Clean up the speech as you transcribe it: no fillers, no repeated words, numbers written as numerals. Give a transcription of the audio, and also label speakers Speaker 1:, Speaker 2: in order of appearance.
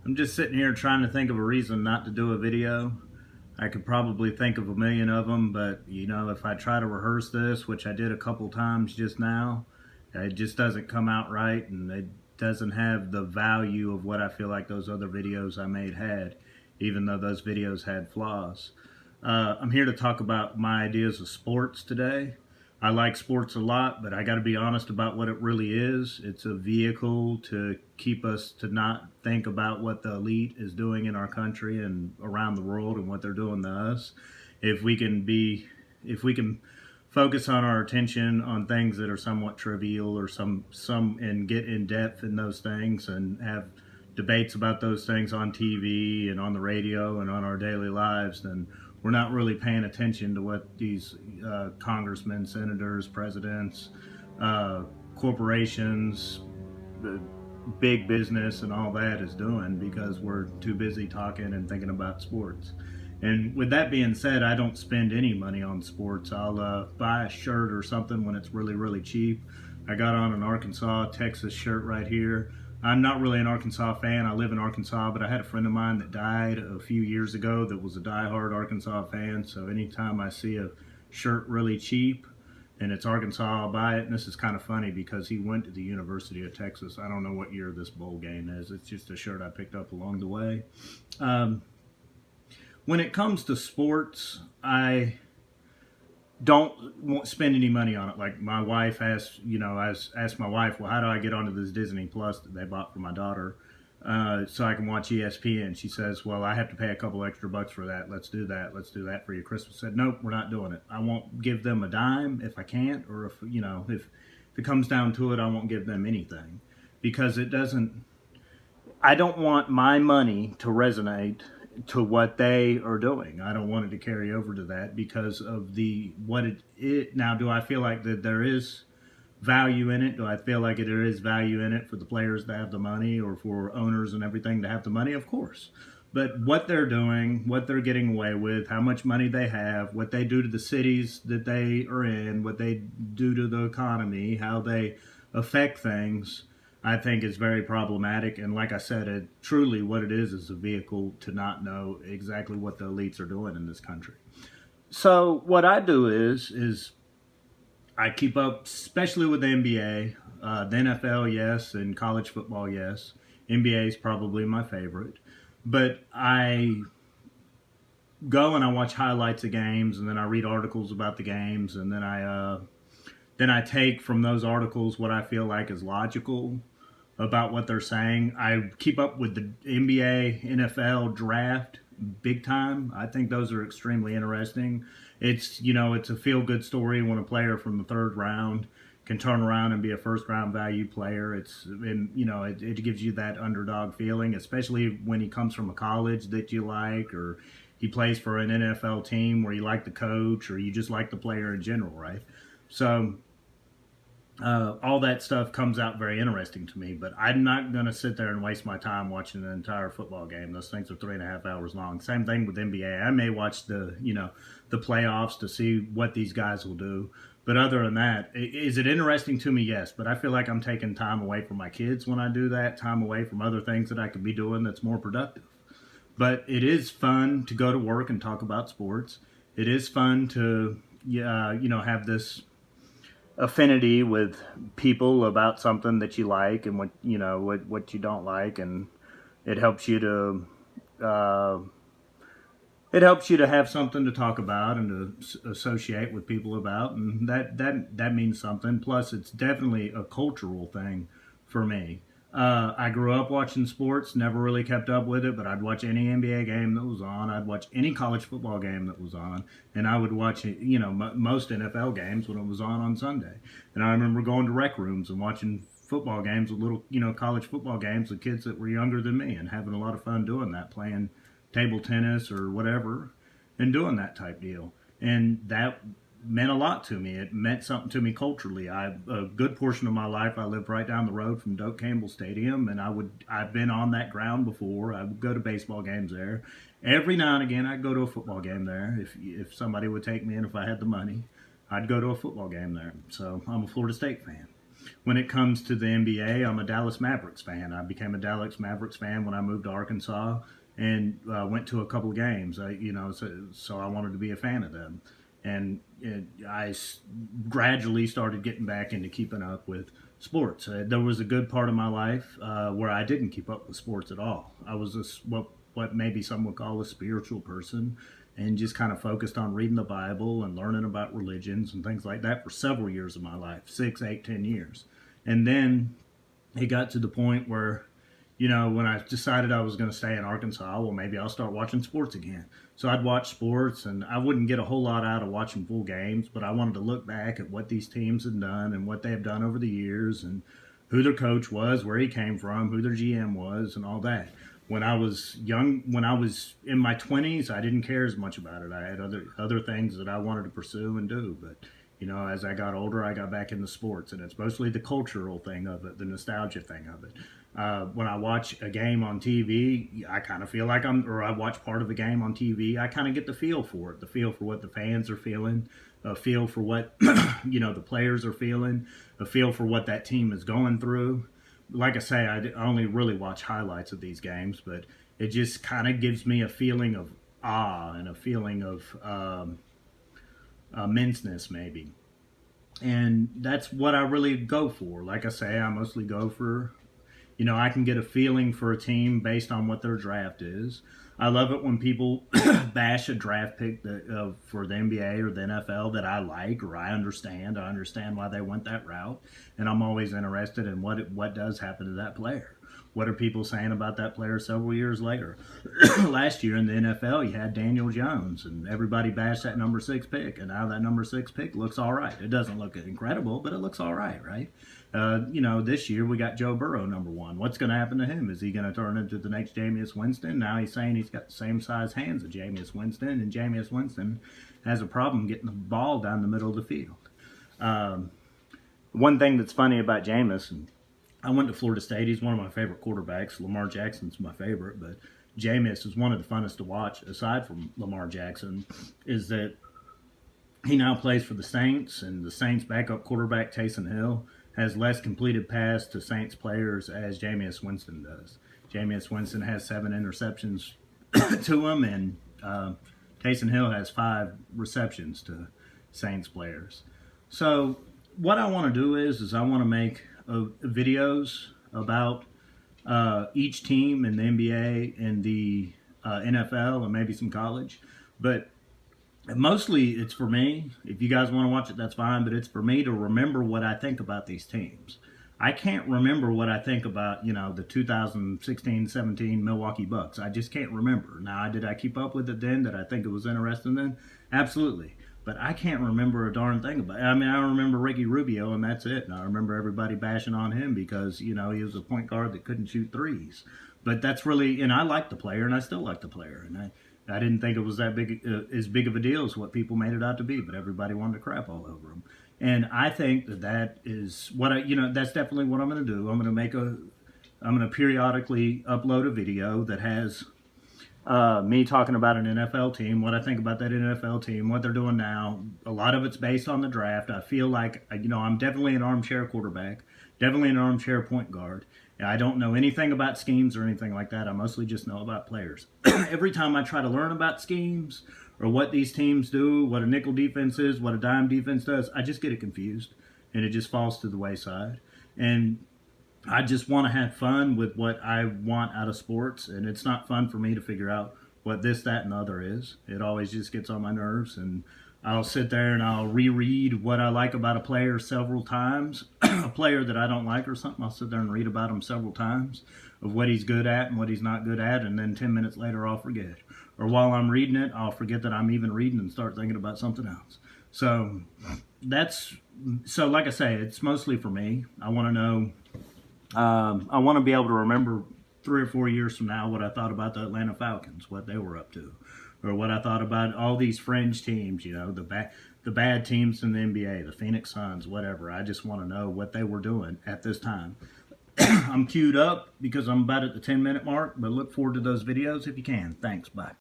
Speaker 1: I'm just sitting here trying to think of a reason not to do a video. I could probably think of a million of them, but if I try to rehearse this, which I did a couple times just now, it just doesn't come out right, and it doesn't have the value of what I feel like those other videos I made had, even though those videos had flaws. I'm here to talk about my ideas of sports today. I like sports a lot, but I got to be honest about what it really is. It's a vehicle to keep us to not think about what the elite is doing in our country and around the world and what they're doing to us. If we can focus on our attention on things that are somewhat trivial or some and get in depth in those things and have debates about those things on TV and on the radio and on our daily lives, then we're not really paying attention to what these congressmen, senators, presidents, corporations, big business and all that is doing, because we're too busy talking and thinking about sports. And with that being said, I don't spend any money on sports. I'll buy a shirt or something when it's really, really cheap. I got on an Arkansas, Texas shirt right here. I'm not really an Arkansas fan. I live in Arkansas, but I had a friend of mine that died a few years ago that was a diehard Arkansas fan. So anytime I see a shirt really cheap and it's Arkansas, I'll buy it. And this is kind of funny because he went to the University of Texas. I don't know what year this bowl game is. It's just a shirt I picked up along the way. When it comes to sports, I don't spend any money on it. Like my wife asked, I asked my wife, well, how do I get onto this Disney Plus that they bought for my daughter so I can watch ESPN? She says, well, I have to pay a couple extra bucks for that. Let's do that. Let's do that for your Christmas. I said, nope, we're not doing it. I won't give them a dime if I can't, or if it comes down to it, I won't give them anything, because I don't want my money to resonate to what they are doing. I don't want it to carry over to that because of now. Do I feel like that there is value in it? Do I feel like there is value in it for the players to have the money, or for owners and everything to have the money? Of course. But what they're doing, what they're getting away with, how much money they have, what they do to the cities that they are in, what they do to the economy, how they affect things, I think is very problematic. And like I said, truly what it is a vehicle to not know exactly what the elites are doing in this country. So what I do is I keep up, especially with the NBA, the NFL, yes, and college football, yes. NBA is probably my favorite. But I go and I watch highlights of games, and then I read articles about the games, and then I take from those articles what I feel like is logical about what they're saying. I keep up with the NBA, NFL draft big time. I think those are extremely interesting. It's a feel-good story when a player from the third round can turn around and be a first-round value player. It gives you that underdog feeling, especially when he comes from a college that you like, or he plays for an NFL team where you like the coach, or you just like the player in general, right? So all that stuff comes out very interesting to me, but I'm not going to sit there and waste my time watching an entire football game. Those things are 3.5 hours long. Same thing with NBA. I may watch the playoffs to see what these guys will do. But other than that, is it interesting to me? Yes. But I feel like I'm taking time away from my kids when I do that, time away from other things that I could be doing that's more productive. But it is fun to go to work and talk about sports. It is fun to, have this affinity with people about something that you like and what you don't like, and it helps you to have something to talk about and to associate with people about, and that means something. Plus, it's definitely a cultural thing for me. I grew up watching sports, never really kept up with it, but I'd watch any NBA game that was on. I'd watch any college football game that was on, and I would watch most NFL games when it was on Sunday. And I remember going to rec rooms and watching football games with little, college football games with kids that were younger than me, and having a lot of fun doing that, playing table tennis or whatever, and doing that type deal. And that meant a lot to me. It meant something to me culturally. A good portion of my life I lived right down the road from Doak Campbell Stadium, and I've been on that ground before. I would go to baseball games there. Every now and again I'd go to a football game there. If somebody would take me, and if I had the money, I'd go to a football game there. So I'm a Florida State fan. when it comes to the NBA, I'm a Dallas Mavericks fan. I became a Dallas Mavericks fan when I moved to Arkansas and went to a couple of games. So I wanted to be a fan of them, and gradually started getting back into keeping up with sports. There was a good part of my life where I didn't keep up with sports at all. I was what maybe some would call a spiritual person, and just kind of focused on reading the Bible and learning about religions and things like that for several years of my life, 6, 8, 10 years. And then it got to the point where, when I decided I was going to stay in Arkansas, well, maybe I'll start watching sports again. So I'd watch sports, and I wouldn't get a whole lot out of watching full games, but I wanted to look back at what these teams had done and what they have done over the years, and who their coach was, where he came from, who their GM was, and all that. When I was young, when I was in my 20s, I didn't care as much about it. I had other things that I wanted to pursue and do, but as I got older, I got back into sports, and it's mostly the cultural thing of it, the nostalgia thing of it. When I watch a game on TV, I kind of feel like I watch part of a game on TV, I kind of get the feel for it, the feel for what the fans are feeling, a feel for what, the players are feeling, a feel for what that team is going through. Like I say, I only really watch highlights of these games, but it just kind of gives me a feeling of awe and a feeling of immenseness, maybe. And that's what I really go for. Like I say, I mostly go for, I can get a feeling for a team based on what their draft is. I love it when people bash a draft pick for the NBA or the NFL that I like or I understand. I understand why they went that route, and I'm always interested in what does happen to that player. What are people saying about that player several years later? Last year in the NFL, you had Daniel Jones, and everybody bashed that number 6 pick, and now that number 6 pick looks all right. It doesn't look incredible, but it looks all right, right? This year we got Joe Burrow number 1. What's going to happen to him? Is he going to turn into the next Jameis Winston? Now he's saying he's got the same size hands as Jameis Winston, and Jameis Winston has a problem getting the ball down the middle of the field. One thing that's funny about Jameis, and I went to Florida State. He's one of my favorite quarterbacks. Lamar Jackson's my favorite, but Jameis is one of the funnest to watch, aside from Lamar Jackson, is that he now plays for the Saints, and the Saints' backup quarterback, Taysom Hill, has less completed pass to Saints players as Jameis Winston does. Jameis Winston has 7 interceptions to him, and Taysom Hill has 5 receptions to Saints players. So what I want to do is I want to make videos about each team in the NBA and the NFL and maybe some college, but mostly it's for me. If you guys want to watch it, that's fine, but it's for me to remember what I think about these teams. I can't remember what I think about, the 2016-17 Milwaukee Bucks. I just can't remember. Now, did I keep up with it then? Did I think it was interesting then? Absolutely. But I can't remember a darn thing about it. I mean, I remember Ricky Rubio, and that's it. And I remember everybody bashing on him because, he was a point guard that couldn't shoot threes. But that's really, and I like the player, and I still like the player. And I didn't think it was that as big of a deal as what people made it out to be, but everybody wanted to crap all over him. And I think that is what that's definitely what I'm going to do. I'm going to periodically upload a video that has me talking about an NFL team, what I think about that NFL team, what they're doing now. A lot of it's based on the draft. I feel like, I'm definitely an armchair quarterback, definitely an armchair point guard. I don't know anything about schemes or anything like that. I mostly just know about players. Every time I try to learn about schemes or what these teams do, what a nickel defense is, what a dime defense does, I just get it confused, and it just falls to the wayside. And I just want to have fun with what I want out of sports, and it's not fun for me to figure out what this, that, and the other is. It always just gets on my nerves, and I'll sit there and I'll reread what I like about a player several times. A player that I don't like or something, I'll sit there and read about him several times of what he's good at and what he's not good at, and then 10 minutes later I'll forget. Or while I'm reading it, I'll forget that I'm even reading and start thinking about something else. So like I say, it's mostly for me. I want to know, I want to be able to remember 3 or 4 years from now what I thought about the Atlanta Falcons, what they were up to, or what I thought about all these fringe teams, the bad teams in the NBA, the Phoenix Suns, whatever. I just want to know what they were doing at this time. I'm queued up because I'm about at the 10-minute mark, but look forward to those videos if you can. Thanks. Bye.